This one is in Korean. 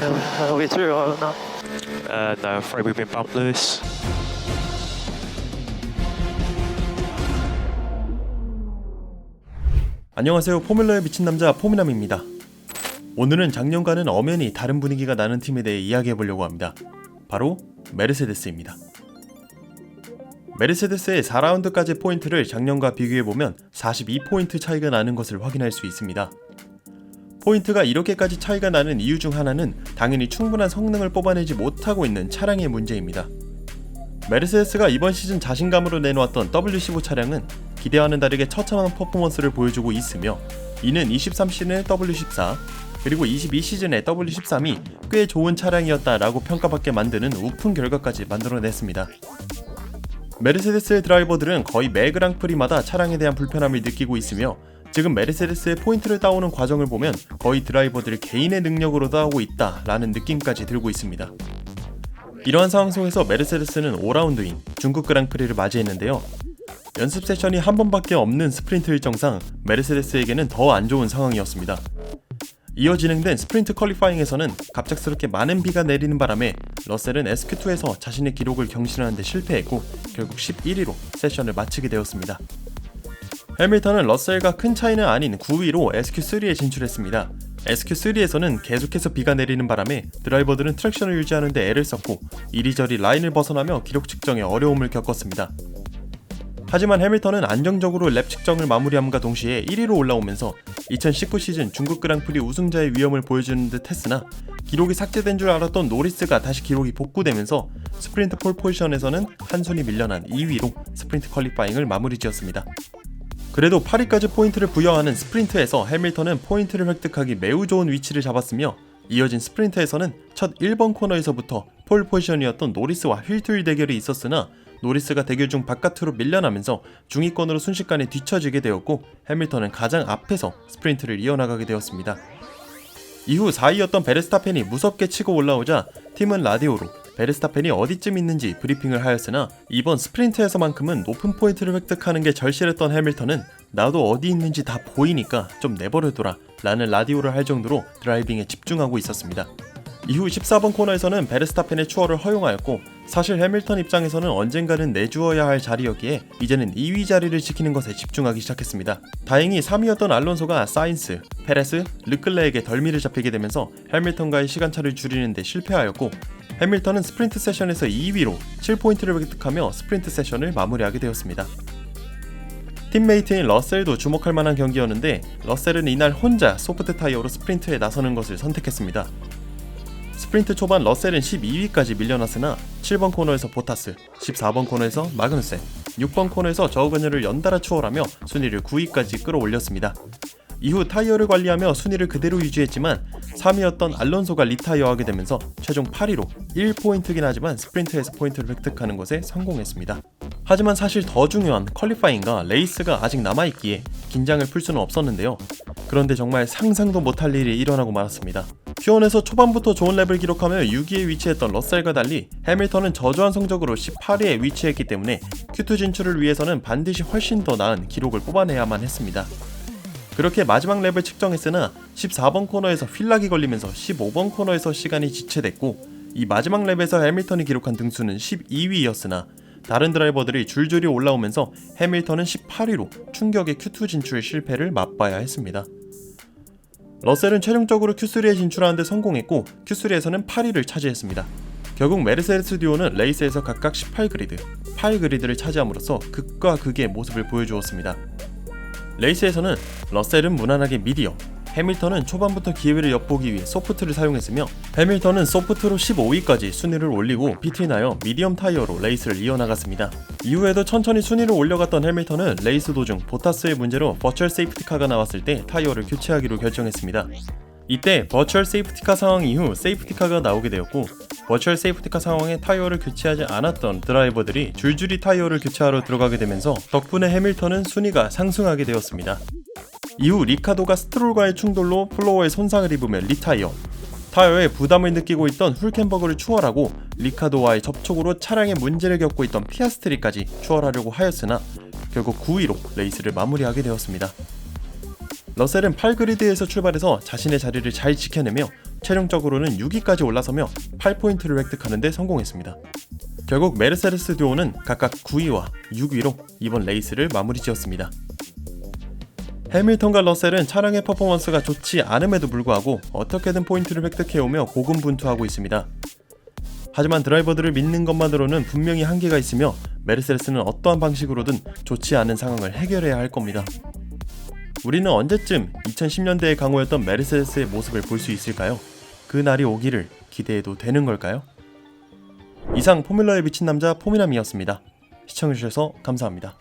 Are we through or not? No, I'm afraid we've been bumped loose. 안녕하세요. 포뮬러에 미친 남자 포미남입니다. 오늘은 작년과는 엄연히 다른 분위기가 나는 팀에 대해 이야기해보려고 합니다. 바로 메르세데스입니다. 메르세데스의 4라운드까지 포인트를 작년과 비교해보면 42포인트 차이가 나는 것을 확인할 수 있습니다. 포인트가 이렇게까지 차이가 나는 이유 중 하나는 당연히 충분한 성능을 뽑아내지 못하고 있는 차량의 문제입니다. 메르세데스가 이번 시즌 자신감으로 내놓았던 W15 차량은 기대와는 다르게 처참한 퍼포먼스를 보여주고 있으며, 이는 23시즌의 W14 그리고 22시즌의 W13이 꽤 좋은 차량이었다라고 평가받게 만드는 우픈 결과까지 만들어냈습니다. 메르세데스의 드라이버들은 거의 매 그랑프리마다 차량에 대한 불편함을 느끼고 있으며, 지금 메르세데스의 포인트를 따오는 과정을 보면 거의 드라이버들이 개인의 능력으로 따오고 있다라는 느낌까지 들고 있습니다. 이러한 상황 속에서 메르세데스는 5라운드인 중국 그랑프리를 맞이했는데요. 연습 세션이 한 번밖에 없는 스프린트 일정상 메르세데스에게는 더 안 좋은 상황이었습니다. 이어 진행된 스프린트 퀄리파잉에서는 갑작스럽게 많은 비가 내리는 바람에 러셀은 SQ2에서 자신의 기록을 경신하는 데 실패했고 결국 11위로 세션을 마치게 되었습니다. 해밀턴은 러셀과 큰 차이는 아닌 9위로 SQ3에 진출했습니다. SQ3에서는 계속해서 비가 내리는 바람에 드라이버들은 트랙션을 유지하는 데 애를 썼고 이리저리 라인을 벗어나며 기록 측정에 어려움을 겪었습니다. 하지만 해밀턴은 안정적으로 랩 측정을 마무리함과 동시에 1위로 올라오면서 2019 시즌 중국 그랑프리 우승자의 위험을 보여주는 듯 했으나, 기록이 삭제된 줄 알았던 노리스가 다시 기록이 복구되면서 스프린트 폴 포지션에서는 한 순위 밀려난 2위로 스프린트 퀄리파잉을 마무리 지었습니다. 그래도 8위까지 포인트를 부여하는 스프린트에서 해밀턴은 포인트를 획득하기 매우 좋은 위치를 잡았으며, 이어진 스프린트에서는 첫 1번 코너에서부터 폴 포지션이었던 노리스와 휠트윌 대결이 있었으나 노리스가 대결 중 바깥으로 밀려나면서 중위권으로 순식간에 뒤처지게 되었고, 해밀턴은 가장 앞에서 스프린트를 이어나가게 되었습니다. 이후 4위였던 베르스타펜이 무섭게 치고 올라오자 팀은 라디오로 베르스타펜이 어디쯤 있는지 브리핑을 하였으나, 이번 스프린트에서만큼은 높은 포인트를 획득하는 게 절실했던 해밀턴은 나도 어디 있는지 다 보이니까 좀 내버려둬라 라는 라디오를 할 정도로 드라이빙에 집중하고 있었습니다. 이후 14번 코너에서는 베르스타펜의 추월을 허용하였고, 사실 해밀턴 입장에서는 언젠가는 내주어야 할 자리였기에 이제는 2위 자리를 지키는 것에 집중하기 시작했습니다. 다행히 3위였던 알론소가 사인스, 페레스, 르클레에게 덜미를 잡히게 되면서 해밀턴과의 시간차를 줄이는 데 실패하였고, 해밀턴은 스프린트 세션에서 2위로 7포인트를 획득하며 스프린트 세션을 마무리하게 되었습니다. 팀메이트인 러셀도 주목할 만한 경기였는데, 러셀은 이날 혼자 소프트 타이어로 스프린트에 나서는 것을 선택했습니다. 스프린트 초반 러셀은 12위까지 밀려났으나 7번 코너에서 보타스, 14번 코너에서 마그누센, 6번 코너에서 저우거녀를 연달아 추월하며 순위를 9위까지 끌어올렸습니다. 이후 타이어를 관리하며 순위를 그대로 유지했지만 3위였던 알론소가 리타이어하게 되면서 최종 8위로 1포인트긴 하지만 스프린트에서 포인트를 획득하는 것에 성공했습니다. 하지만 사실 더 중요한 퀄리파잉과 레이스가 아직 남아있기에 긴장을 풀 수는 없었는데요. 그런데 정말 상상도 못할 일이 일어나고 말았습니다. Q1에서 초반부터 좋은 랩을 기록하며 6위에 위치했던 러셀과 달리 해밀턴은 저조한 성적으로 18위에 위치했기 때문에 Q2 진출을 위해서는 반드시 훨씬 더 나은 기록을 뽑아내야만 했습니다. 그렇게 마지막 랩을 측정했으나 14번 코너에서 휠락이 걸리면서 15번 코너에서 시간이 지체됐고, 이 마지막 랩에서 해밀턴이 기록한 등수는 12위였으나 다른 드라이버들이 줄줄이 올라오면서 해밀턴은 18위로 충격의 Q2 진출 실패를 맛봐야 했습니다. 러셀은 최종적으로 Q3에 진출하는 데 성공했고 Q3에서는 8위를 차지했습니다. 결국 메르세데스 듀오는 레이스에서 각각 18그리드, 8그리드를 차지함으로써 극과 극의 모습을 보여주었습니다. 레이스에서는 러셀은 무난하게 미디엄, 해밀턴은 초반부터 기회를 엿보기 위해 소프트를 사용했으며, 해밀턴은 소프트로 15위까지 순위를 올리고 피트인하여 미디엄 타이어로 레이스를 이어나갔습니다. 이후에도 천천히 순위를 올려갔던 해밀턴은 레이스 도중 보타스의 문제로 버추얼 세이프티카가 나왔을 때 타이어를 교체하기로 결정했습니다. 이때 버추얼 세이프티카 상황 이후 세이프티카가 나오게 되었고, 버추얼 세이프티카 상황에 타이어를 교체하지 않았던 드라이버들이 줄줄이 타이어를 교체하러 들어가게 되면서 덕분에 해밀턴은 순위가 상승하게 되었습니다. 이후 리카도가 스트롤과의 충돌로 플로어에 손상을 입으며 리타이어, 타이어에 부담을 느끼고 있던 훌켄버그를 추월하고 리카도와의 접촉으로 차량에 문제를 겪고 있던 피아스트리까지 추월하려고 하였으나 결국 9위로 레이스를 마무리하게 되었습니다. 러셀은 8그리드에서 출발해서 자신의 자리를 잘 지켜내며 최종적으로는 6위까지 올라서며 8포인트를 획득하는 데 성공했습니다. 결국 메르세데스 듀오는 각각 9위와 6위로 이번 레이스를 마무리 지었습니다. 해밀턴과 러셀은 차량의 퍼포먼스가 좋지 않음에도 불구하고 어떻게든 포인트를 획득해오며 고군분투하고 있습니다. 하지만 드라이버들을 믿는 것만으로는 분명히 한계가 있으며 메르세데스는 어떠한 방식으로든 좋지 않은 상황을 해결해야 할 겁니다. 우리는 언제쯤 2010년대의 강호였던 메르세데스의 모습을 볼 수 있을까요? 그 날이 오기를 기대해도 되는 걸까요? 이상 포뮬러에 미친 남자 포미남이었습니다. 시청해주셔서 감사합니다.